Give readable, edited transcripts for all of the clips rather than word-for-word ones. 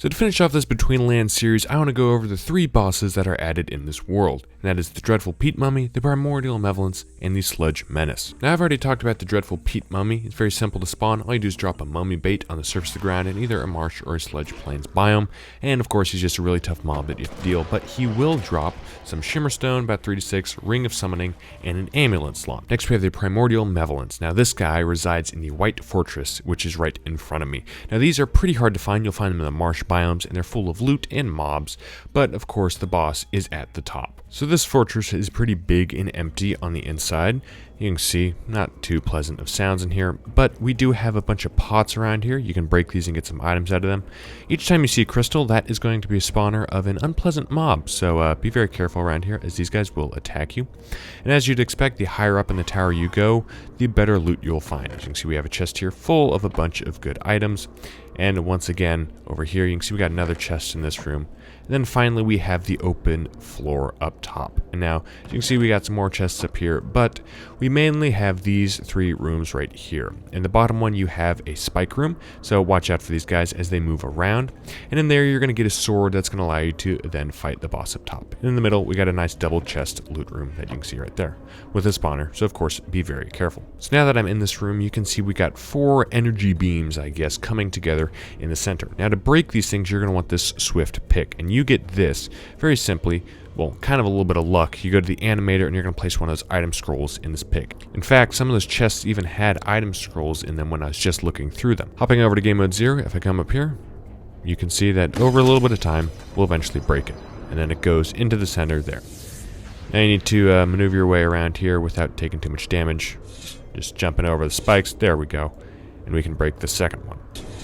So to finish off this Betweenlands series, I want to go over the 3 bosses that are added in this world, and that is the Dreadful Peat Mummy, the Primordial Netherlands, and the Sledge Menace. Now I've already talked about the Dreadful Peat Mummy. It's very simple to spawn. All you do is drop a mummy bait on the surface of the ground in either a marsh or a Sledge Plains biome, and of course he's just a really tough mob that you have to deal, but he will drop some Shimmerstone, about 3 to 6, Ring of Summoning, and an Amulet slot. Next we have the Primordial Netherlands. Now this guy resides in the White Fortress, which is right in front of me. Now these are pretty hard to find. You'll find them in the marsh biomes, and they're full of loot and mobs, but of course the boss is at the top. So this fortress is pretty big and empty on the inside. You can see, not too pleasant of sounds in here, but we do have a bunch of pots around here. You can break these and get some items out of them. Each time you see a crystal, that is going to be a spawner of an unpleasant mob, so be very careful around here, as these guys will attack you. And as you'd expect, the higher up in the tower you go, the better loot you'll find. As you can see, we have a chest here full of a bunch of good items. And once again, over here, you can see we got another chest in this room. And then finally, we have the open floor up top. And now, as you can see, we got some more chests up here, but we mainly have these 3 rooms right here. In the bottom one, you have a spike room, so watch out for these guys as they move around. And in there, you're going to get a sword that's going to allow you to then fight the boss up top. And in the middle, we got a nice double chest loot room that you can see right there with a spawner, so of course, be very careful. So now that I'm in this room, you can see we got 4 energy beams, I guess, coming together in the center. Now to break these things, you're going to want this swift pick, and you get this very simply, well, kind of a little bit of luck. You go to the animator and you're going to place one of those item scrolls in this pick. In fact, some of those chests even had item scrolls in them when I was just looking through them. Hopping over to game mode 0, if I come up here, you can see that over a little bit of time, we'll eventually break it. And then it goes into the center there. Now you need to maneuver your way around here without taking too much damage. Just jumping over the spikes, there we go. And we can break the second one.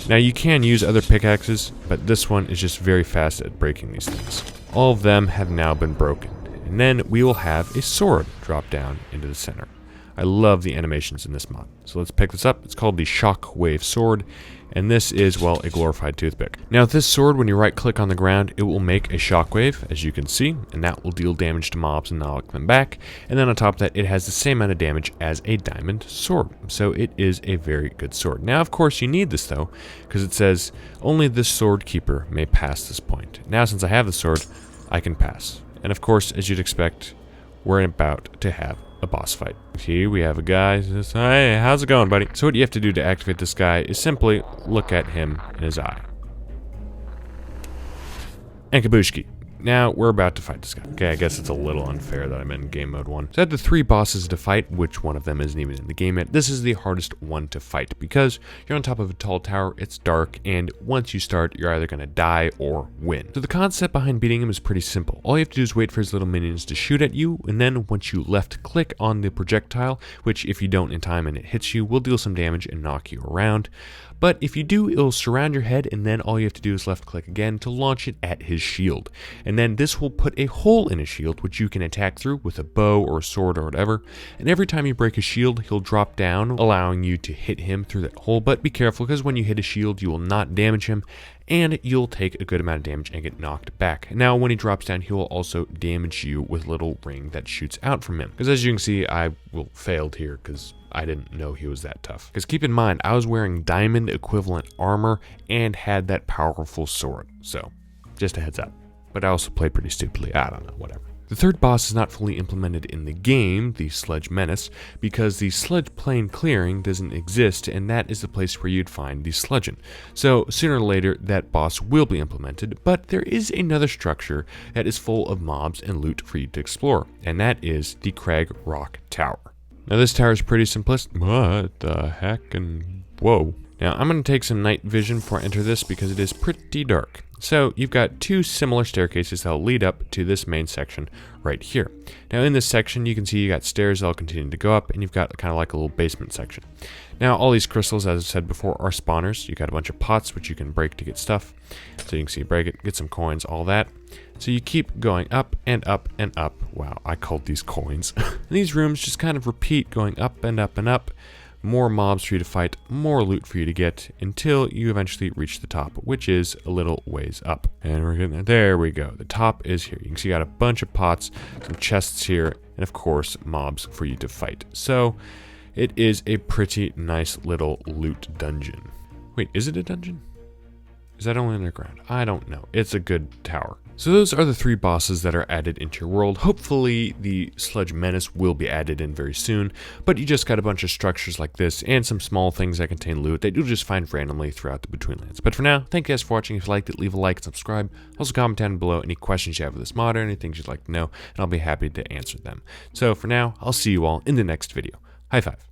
Now you can use other pickaxes, but this one is just very fast at breaking these things. All of them have now been broken, and then we will have a sword drop down into the center. I love the animations in this mod. So let's pick this up. It's called the Shockwave Sword, and this is, well, a glorified toothpick. Now this sword, when you right click on the ground, it will make a shockwave, as you can see, and that will deal damage to mobs and knock them back. And then on top of that, it has the same amount of damage as a diamond sword. So it is a very good sword. Now, of course, you need this though, because it says only this sword keeper may pass this point. Now, since I have the sword, I can pass. And of course, as you'd expect, we're about to have a boss fight. Here we have a guy who says, "Hey, how's it going, buddy?" So what you have to do to activate this guy is simply look at him in his eye. And kabushki. Now, we're about to fight this guy. Okay, I guess it's a little unfair that I'm in game mode 1. So I had the 3 bosses to fight, which one of them isn't even in the game yet. This is the hardest one to fight because you're on top of a tall tower, it's dark, and once you start, you're either going to die or win. So the concept behind beating him is pretty simple. All you have to do is wait for his little minions to shoot at you, and then once you left click on the projectile, which if you don't in time and it hits you, will deal some damage and knock you around. But if you do, it'll surround your head, and then all you have to do is left click again to launch it at his shield. And then this will put a hole in his shield, which you can attack through with a bow or a sword or whatever. And every time you break his shield, he'll drop down, allowing you to hit him through that hole. But be careful, because when you hit a shield, you will not damage him, and you'll take a good amount of damage and get knocked back. Now, when he drops down, he will also damage you with a little ring that shoots out from him. Because as you can see, I failed here, because I didn't know he was that tough. Because keep in mind, I was wearing diamond equivalent armor and had that powerful sword. So, just a heads up. But I also played pretty stupidly. I don't know, whatever. The third boss is not fully implemented in the game, the Sledge Menace, because the Sledge Plain clearing doesn't exist, and that is the place where you'd find the Sledgen. So sooner or later, that boss will be implemented, but there is another structure that is full of mobs and loot for you to explore, and that is the Crag Rock Tower. Now this tower is pretty simplistic. What the heck and whoa. Now I'm going to take some night vision before I enter this because it is pretty dark. So you've got 2 similar staircases that'll lead up to this main section right here. Now in this section you can see you got stairs that'll continue to go up, and you've got kind of like a little basement section. Now all these crystals, as I said before, are spawners. You got a bunch of pots which you can break to get stuff. So you can see break it, get some coins, all that. So you keep going up and up and up. Wow, I called these coins. And these rooms just kind of repeat, going up and up and up. More mobs for you to fight, more loot for you to get, until you eventually reach the top, which is a little ways up. And we're getting there. We go. The top is here. You can see you got a bunch of pots, some chests here, and of course mobs for you to fight. So it is a pretty nice little loot dungeon. Wait, is it a dungeon? Is that only underground? I don't know. It's a good tower. So those are the 3 bosses that are added into your world. Hopefully the Sledge Menace will be added in very soon, but you just got a bunch of structures like this and some small things that contain loot that you'll just find randomly throughout the Betweenlands. But for now, thank you guys for watching. If you liked it, leave a like and subscribe. Also comment down below any questions you have with this mod or any things you'd like to know, and I'll be happy to answer them. So for now, I'll see you all in the next video. High five.